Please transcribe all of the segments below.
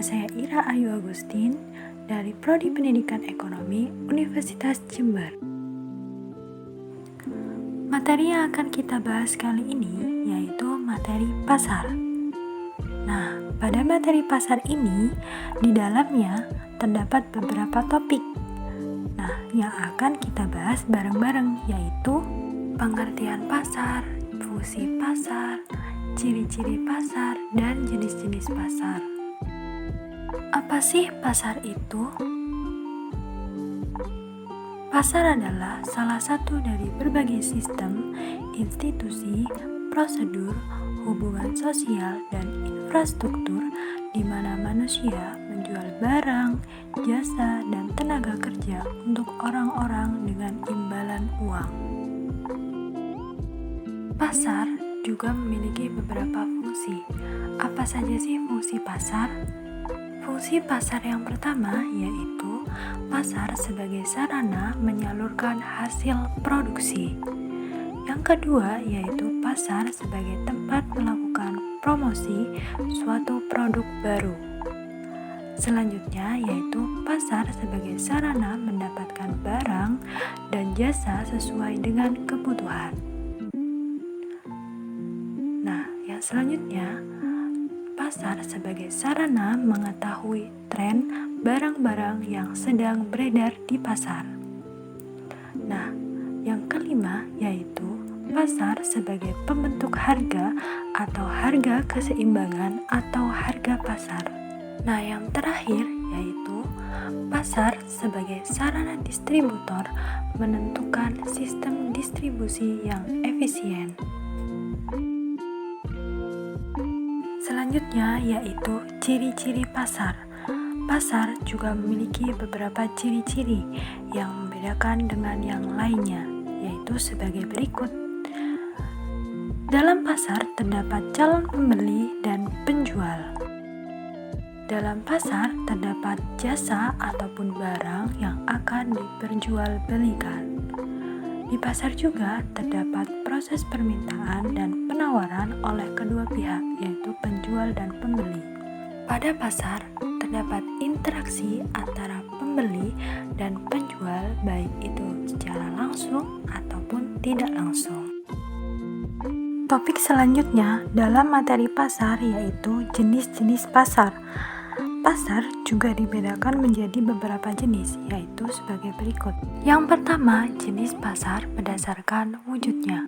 saya Ira Ayu Agustin dari Prodi Pendidikan Ekonomi Universitas Jember. Materi yang akan kita bahas kali ini yaitu materi pasar. Nah, pada materi pasar ini, di dalamnya terdapat beberapa topik. Nah, yang akan kita bahas bareng-bareng yaitu pengertian pasar, fungsi pasar, ciri-ciri pasar, dan jenis-jenis pasar. Apa sih pasar itu? Pasar adalah salah satu dari berbagai sistem, institusi, prosedur, hubungan sosial, dan infrastruktur di mana manusia menjual barang, jasa, dan tenaga kerja untuk orang-orang dengan imbalan uang. Pasar juga memiliki beberapa fungsi. Apa saja sih fungsi pasar? Fungsi pasar yang pertama yaitu pasar sebagai sarana menyalurkan hasil produksi. Yang kedua yaitu pasar sebagai tempat melakukan promosi suatu produk baru. Selanjutnya yaitu pasar sebagai sarana mendapatkan barang dan jasa sesuai dengan kebutuhan. Nah, yang selanjutnya pasar sebagai sarana mengetahui tren barang-barang yang sedang beredar di pasar. Nah, yang kelima yaitu pasar sebagai pembentuk harga atau harga keseimbangan atau harga pasar. Nah, yang terakhir yaitu pasar sebagai sarana distributor menentukan sistem distribusi yang efisien. Selanjutnya yaitu ciri-ciri pasar. Pasar juga memiliki beberapa ciri-ciri yang membedakan dengan yang lainnya, yaitu sebagai berikut. Dalam pasar terdapat calon pembeli dan penjual. Dalam pasar terdapat jasa ataupun barang yang akan diperjualbelikan. Di pasar juga terdapat proses permintaan dan penawaran oleh kedua pihak, yaitu penjual dan pembeli. Pada pasar terdapat interaksi antara pembeli dan penjual, baik itu secara langsung ataupun tidak langsung. Topik selanjutnya dalam materi pasar yaitu jenis-jenis pasar. Pasar juga dibedakan menjadi beberapa jenis, yaitu sebagai berikut. Yang pertama, jenis pasar berdasarkan wujudnya.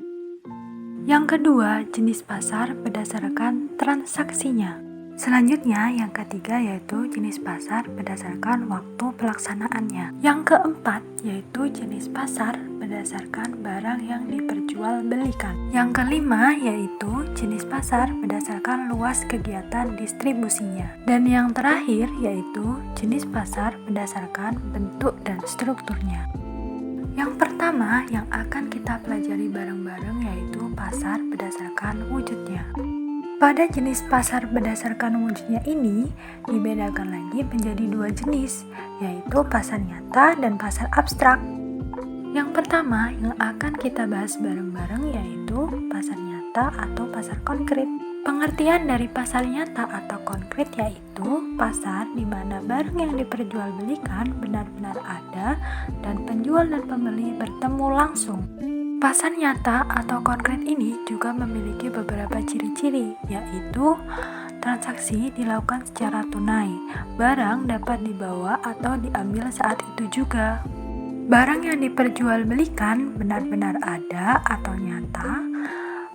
Yang kedua, jenis pasar berdasarkan transaksinya. Selanjutnya, yang ketiga yaitu jenis pasar berdasarkan waktu pelaksanaannya. Yang keempat, yaitu jenis pasar berdasarkan barang yang diperjualbelikan. Yang kelima yaitu jenis pasar berdasarkan luas kegiatan distribusinya. Dan yang terakhir yaitu jenis pasar berdasarkan bentuk dan strukturnya. Yang pertama yang akan kita pelajari bareng-bareng yaitu pasar berdasarkan wujudnya. Pada jenis pasar berdasarkan wujudnya ini dibedakan lagi menjadi dua jenis, yaitu pasar nyata dan pasar abstrak. Yang pertama yang akan kita bahas bareng-bareng yaitu pasar nyata atau pasar konkret. Pengertian dari pasar nyata atau konkret yaitu pasar di mana barang yang diperjualbelikan benar-benar ada dan penjual dan pembeli bertemu langsung. Pasar nyata atau konkret ini juga memiliki beberapa ciri-ciri, yaitu transaksi dilakukan secara tunai, barang dapat dibawa atau diambil saat itu juga. Barang yang diperjualbelikan benar-benar ada atau nyata,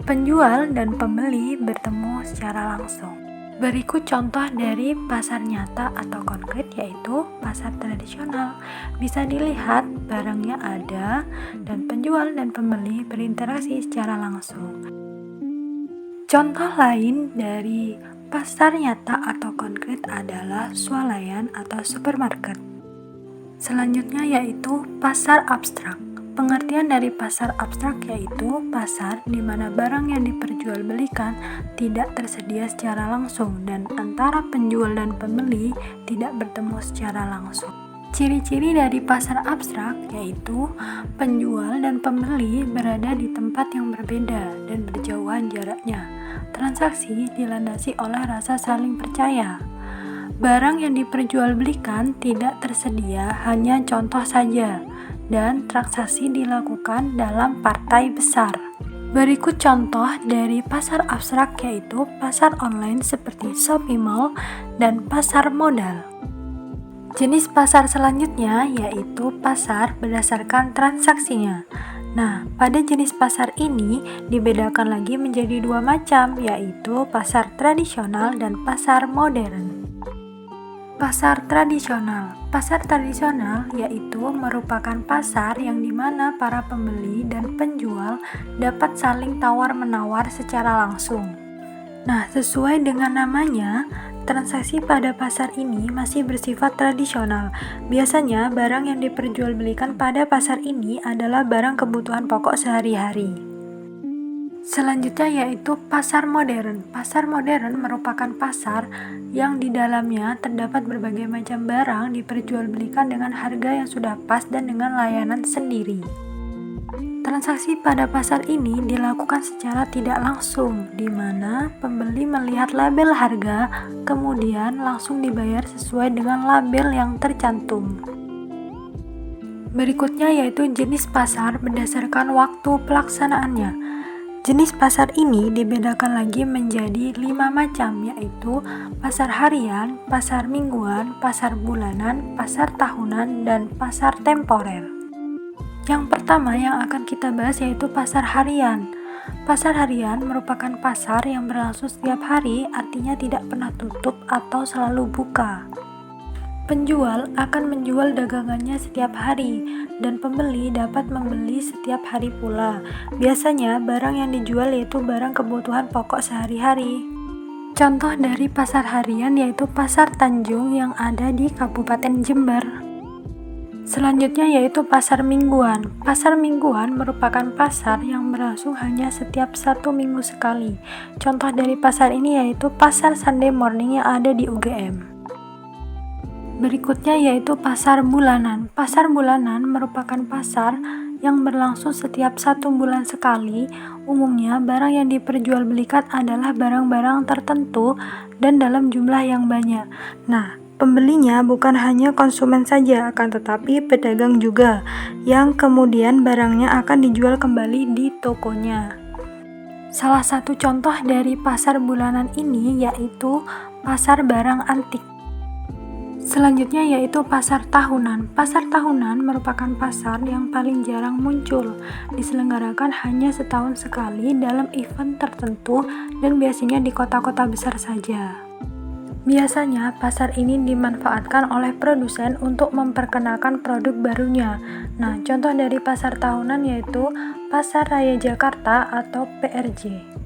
penjual dan pembeli bertemu secara langsung. Berikut contoh dari pasar nyata atau konkret yaitu pasar tradisional. Bisa dilihat barangnya ada dan penjual dan pembeli berinteraksi secara langsung. Contoh lain dari pasar nyata atau konkret adalah swalayan atau supermarket. Selanjutnya yaitu pasar abstrak. Pengertian dari pasar abstrak yaitu pasar di mana barang yang diperjualbelikan tidak tersedia secara langsung dan antara penjual dan pembeli tidak bertemu secara langsung. Ciri-ciri dari pasar abstrak yaitu penjual dan pembeli berada di tempat yang berbeda dan berjauhan jaraknya. Transaksi dilandasi oleh rasa saling percaya. Barang yang diperjualbelikan tidak tersedia, hanya contoh saja, dan transaksi dilakukan dalam partai besar. Berikut contoh dari pasar abstrak, yaitu pasar online seperti Shopee Mall dan pasar modal. Jenis pasar selanjutnya yaitu pasar berdasarkan transaksinya. Nah, pada jenis pasar ini dibedakan lagi menjadi dua macam, yaitu pasar tradisional dan pasar modern. Pasar tradisional. Pasar tradisional yaitu merupakan pasar yang dimana para pembeli dan penjual dapat saling tawar-menawar secara langsung. Nah, sesuai dengan namanya, transaksi pada pasar ini masih bersifat tradisional. Biasanya, barang yang diperjualbelikan pada pasar ini adalah barang kebutuhan pokok sehari-hari. Selanjutnya yaitu pasar modern. Pasar modern merupakan pasar yang di dalamnya terdapat berbagai macam barang diperjualbelikan dengan harga yang sudah pas dan dengan layanan sendiri. Transaksi pada pasar ini dilakukan secara tidak langsung, di mana pembeli melihat label harga, kemudian langsung dibayar sesuai dengan label yang tercantum. Berikutnya yaitu jenis pasar berdasarkan waktu pelaksanaannya. Jenis pasar ini dibedakan lagi menjadi 5 macam, yaitu pasar harian, pasar mingguan, pasar bulanan, pasar tahunan, dan pasar temporer. Yang pertama yang akan kita bahas yaitu pasar harian. Pasar harian merupakan pasar yang berlangsung setiap hari, artinya tidak pernah tutup atau selalu buka. Penjual akan menjual dagangannya setiap hari, dan pembeli dapat membeli setiap hari pula. Biasanya barang yang dijual yaitu barang kebutuhan pokok sehari-hari. Contoh dari pasar harian yaitu Pasar Tanjung yang ada di Kabupaten Jember. Selanjutnya yaitu pasar mingguan. Pasar mingguan merupakan pasar yang berlangsung hanya setiap 1 minggu sekali. Contoh dari pasar ini yaitu pasar Sunday Morning yang ada di UGM. Berikutnya yaitu pasar bulanan. Pasar bulanan merupakan pasar yang berlangsung setiap 1 bulan sekali. Umumnya barang yang diperjualbelikan adalah barang-barang tertentu dan dalam jumlah yang banyak. Nah, pembelinya bukan hanya konsumen saja, akan tetapi pedagang juga, yang kemudian barangnya akan dijual kembali di tokonya. Salah satu contoh dari pasar bulanan ini yaitu pasar barang antik. Selanjutnya yaitu pasar tahunan. Pasar tahunan merupakan pasar yang paling jarang muncul, diselenggarakan hanya setahun sekali dalam event tertentu dan biasanya di kota-kota besar saja. Biasanya, pasar ini dimanfaatkan oleh produsen untuk memperkenalkan produk barunya. Nah, contoh dari pasar tahunan yaitu Pasar Raya Jakarta atau PRJ.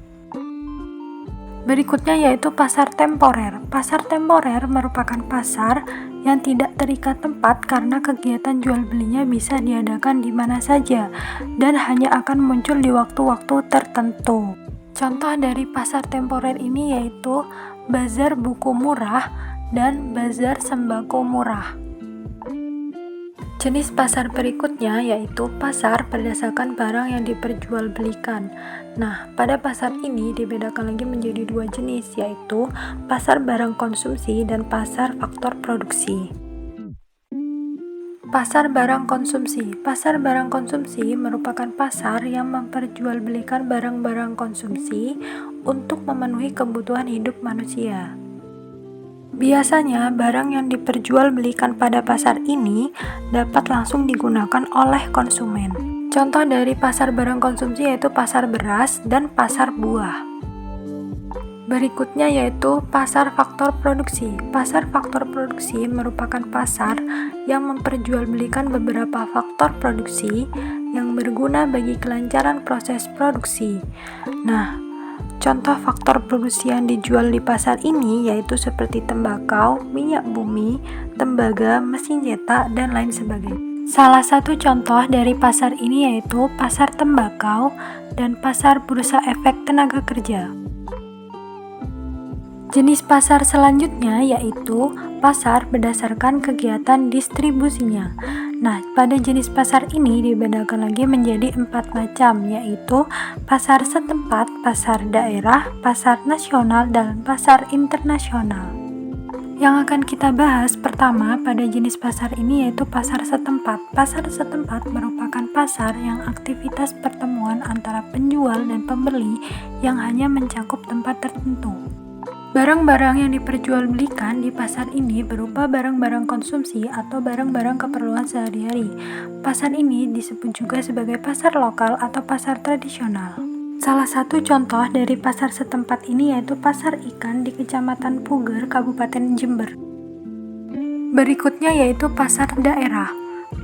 Berikutnya yaitu pasar temporer. Pasar temporer merupakan pasar yang tidak terikat tempat karena kegiatan jual belinya bisa diadakan di mana saja dan hanya akan muncul di waktu-waktu tertentu. Contoh dari pasar temporer ini yaitu bazar buku murah dan bazar sembako murah. Jenis pasar berikutnya yaitu pasar berdasarkan barang yang diperjualbelikan. Nah, pada pasar ini dibedakan lagi menjadi 2 jenis, yaitu pasar barang konsumsi dan pasar faktor produksi. Pasar barang konsumsi. Pasar barang konsumsi merupakan pasar yang memperjualbelikan barang-barang konsumsi untuk memenuhi kebutuhan hidup manusia. Biasanya, barang yang diperjualbelikan pada pasar ini dapat langsung digunakan oleh konsumen. Contoh dari pasar barang konsumsi yaitu pasar beras dan pasar buah. Berikutnya yaitu pasar faktor produksi. Pasar faktor produksi merupakan pasar yang memperjualbelikan beberapa faktor produksi yang berguna bagi kelancaran proses produksi. Nah, contoh faktor produksi yang dijual di pasar ini yaitu seperti tembakau, minyak bumi, tembaga, mesin cetak, dan lain sebagainya. Salah satu contoh dari pasar ini yaitu pasar tembakau dan pasar bursa efek tenaga kerja. Jenis pasar selanjutnya yaitu pasar berdasarkan kegiatan distribusinya. Nah, pada jenis pasar ini dibedakan lagi menjadi 4 macam, yaitu pasar setempat, pasar daerah, pasar nasional, dan pasar internasional. Yang akan kita bahas pertama pada jenis pasar ini yaitu pasar setempat. Pasar setempat merupakan pasar yang aktivitas pertemuan antara penjual dan pembeli yang hanya mencakup tempat tertentu. Barang-barang yang diperjualbelikan di pasar ini berupa barang-barang konsumsi atau barang-barang keperluan sehari-hari. Pasar ini disebut juga sebagai pasar lokal atau pasar tradisional. Salah satu contoh dari pasar setempat ini yaitu pasar ikan di Kecamatan Puger, Kabupaten Jember. Berikutnya yaitu pasar daerah.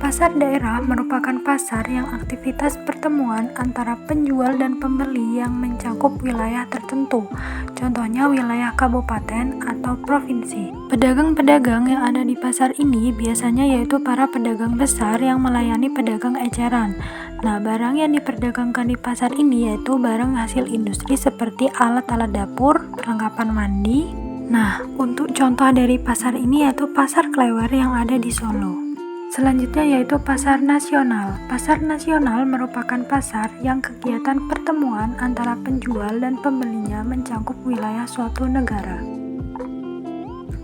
Pasar daerah merupakan pasar yang aktivitas pertemuan antara penjual dan pembeli yang mencakup wilayah tertentu, contohnya wilayah kabupaten atau provinsi. Pedagang-pedagang yang ada di pasar ini biasanya yaitu para pedagang besar yang melayani pedagang eceran. Nah, barang yang diperdagangkan di pasar ini yaitu barang hasil industri seperti alat-alat dapur, perlengkapan mandi. Nah, untuk contoh dari pasar ini yaitu Pasar Klewer yang ada di Solo. Selanjutnya yaitu pasar nasional. Pasar nasional merupakan pasar yang kegiatan pertemuan antara penjual dan pembelinya mencakup wilayah suatu negara.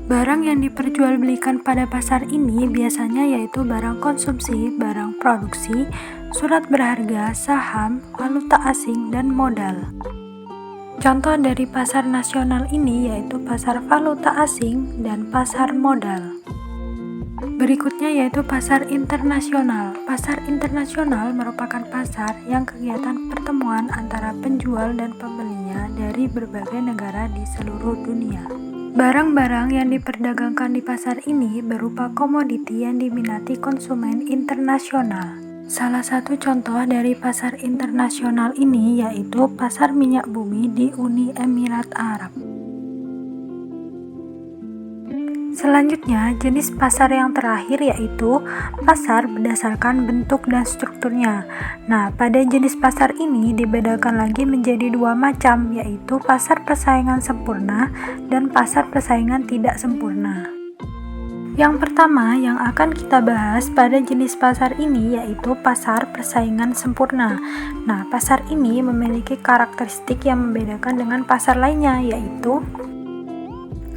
Barang yang diperjualbelikan pada pasar ini biasanya yaitu barang konsumsi, barang produksi, surat berharga, saham, valuta asing, dan modal. Contoh dari pasar nasional ini yaitu pasar valuta asing dan pasar modal. Berikutnya yaitu pasar internasional. Pasar internasional merupakan pasar yang kegiatan pertemuan antara penjual dan pembelinya dari berbagai negara di seluruh dunia. Barang-barang yang diperdagangkan di pasar ini berupa komoditi yang diminati konsumen internasional. Salah satu contoh dari pasar internasional ini yaitu pasar minyak bumi di Uni Emirat Arab. Selanjutnya, jenis pasar yang terakhir yaitu pasar berdasarkan bentuk dan strukturnya. Nah, pada jenis pasar ini dibedakan lagi menjadi dua macam, yaitu pasar persaingan sempurna dan pasar persaingan tidak sempurna. Yang pertama yang akan kita bahas pada jenis pasar ini yaitu pasar persaingan sempurna. Nah, pasar ini memiliki karakteristik yang membedakan dengan pasar lainnya, yaitu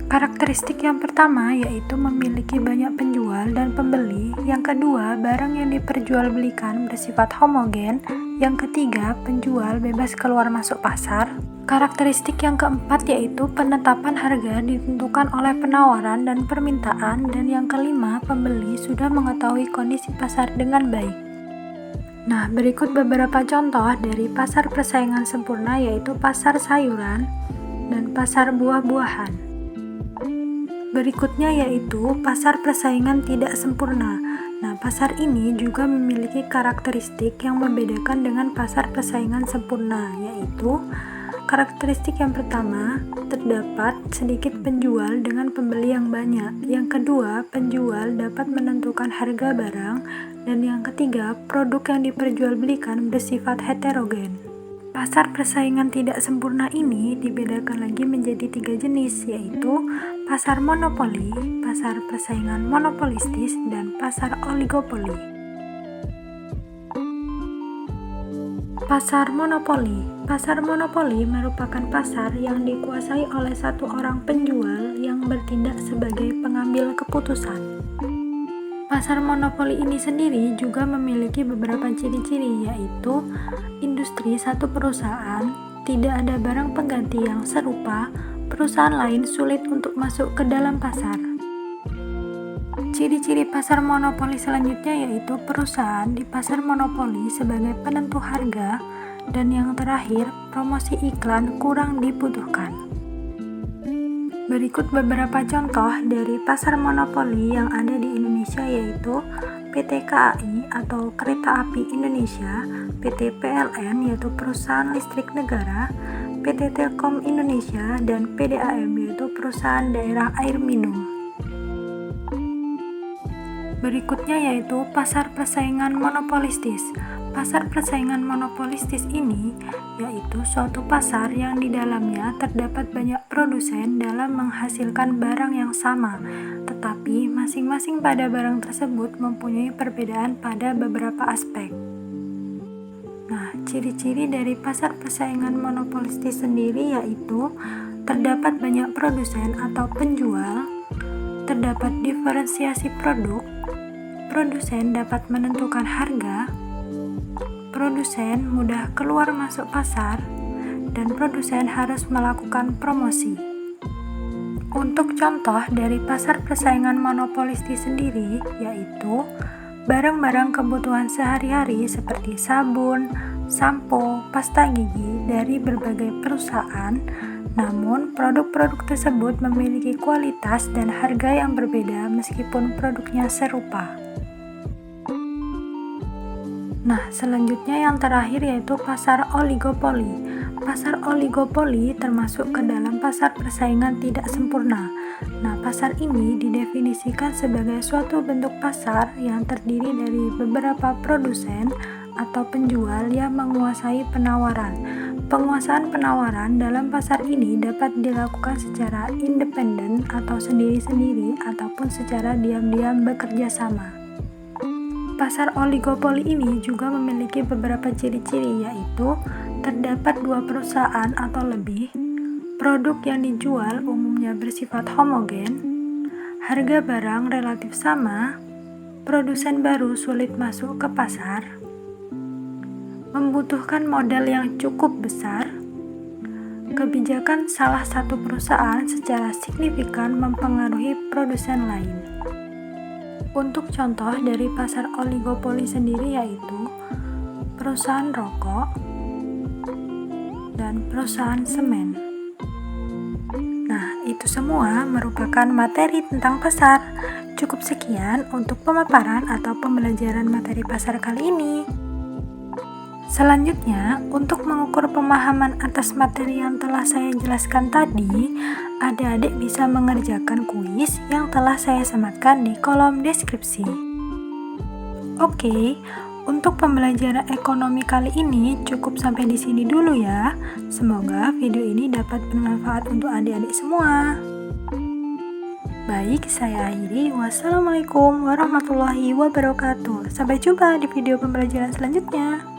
karakteristik yang pertama yaitu memiliki banyak penjual dan pembeli. Yang kedua, barang yang diperjualbelikan bersifat homogen. Yang ketiga, penjual bebas keluar masuk pasar. Karakteristik yang keempat yaitu penetapan harga ditentukan oleh penawaran dan permintaan. Dan yang kelima, pembeli sudah mengetahui kondisi pasar dengan baik. Nah, berikut beberapa contoh dari pasar persaingan sempurna yaitu pasar sayuran dan pasar buah-buahan. Berikutnya yaitu pasar persaingan tidak sempurna. Nah, pasar ini juga memiliki karakteristik yang membedakan dengan pasar persaingan sempurna, yaitu karakteristik yang pertama, terdapat sedikit penjual dengan pembeli yang banyak. Yang kedua, penjual dapat menentukan harga barang. Dan yang ketiga, produk yang diperjualbelikan bersifat heterogen. Pasar persaingan tidak sempurna ini dibedakan lagi menjadi 3 jenis, yaitu pasar monopoli, pasar persaingan monopolistis, dan pasar oligopoli. Pasar monopoli. Pasar monopoli merupakan pasar yang dikuasai oleh satu orang penjual yang bertindak sebagai pengambil keputusan. Pasar monopoli ini sendiri juga memiliki beberapa ciri-ciri, yaitu industri satu perusahaan, tidak ada barang pengganti yang serupa, perusahaan lain sulit untuk masuk ke dalam pasar. Ciri-ciri pasar monopoli selanjutnya yaitu perusahaan di pasar monopoli sebagai penentu harga, dan yang terakhir, promosi iklan kurang dibutuhkan. Berikut beberapa contoh dari pasar monopoli yang ada di Indonesia yaitu PT KAI atau Kereta Api Indonesia, PT PLN yaitu Perusahaan Listrik Negara, PT Telkom Indonesia, dan PDAM yaitu Perusahaan Daerah Air Minum. Berikutnya yaitu pasar persaingan monopolistis. Pasar persaingan monopolistis ini yaitu suatu pasar yang di dalamnya terdapat banyak produsen dalam menghasilkan barang yang sama, tetapi masing-masing pada barang tersebut mempunyai perbedaan pada beberapa aspek. Nah, ciri-ciri dari pasar persaingan monopolistis sendiri yaitu terdapat banyak produsen atau penjual, terdapat diferensiasi produk, produsen dapat menentukan harga, produsen mudah keluar masuk pasar, dan produsen harus melakukan promosi. Untuk contoh dari pasar persaingan monopolistis sendiri, yaitu barang-barang kebutuhan sehari-hari seperti sabun, sampo, pasta gigi dari berbagai perusahaan, namun produk-produk tersebut memiliki kualitas dan harga yang berbeda meskipun produknya serupa. Nah, selanjutnya yang terakhir yaitu pasar oligopoli. Pasar oligopoli termasuk ke dalam pasar persaingan tidak sempurna. Nah, pasar ini didefinisikan sebagai suatu bentuk pasar yang terdiri dari beberapa produsen atau penjual yang menguasai penawaran. Penguasaan penawaran dalam pasar ini dapat dilakukan secara independen atau sendiri-sendiri ataupun secara diam-diam bekerja sama. Pasar oligopoli ini juga memiliki beberapa ciri-ciri, yaitu terdapat 2 perusahaan atau lebih, produk yang dijual umumnya bersifat homogen, harga barang relatif sama, produsen baru sulit masuk ke pasar, membutuhkan modal yang cukup besar, kebijakan salah satu perusahaan secara signifikan mempengaruhi produsen lain. Untuk contoh dari pasar oligopoli sendiri yaitu perusahaan rokok dan perusahaan semen. Nah, itu semua merupakan materi tentang pasar. Cukup sekian untuk pemaparan atau pembelajaran materi pasar kali ini. Selanjutnya, untuk mengukur pemahaman atas materi yang telah saya jelaskan tadi, adik-adik bisa mengerjakan kuis yang telah saya sematkan di kolom deskripsi. Oke, untuk pembelajaran ekonomi kali ini cukup sampai di sini dulu ya. Semoga video ini dapat bermanfaat untuk adik-adik semua. Baik, saya akhiri. Wassalamualaikum warahmatullahi wabarakatuh. Sampai jumpa di video pembelajaran selanjutnya.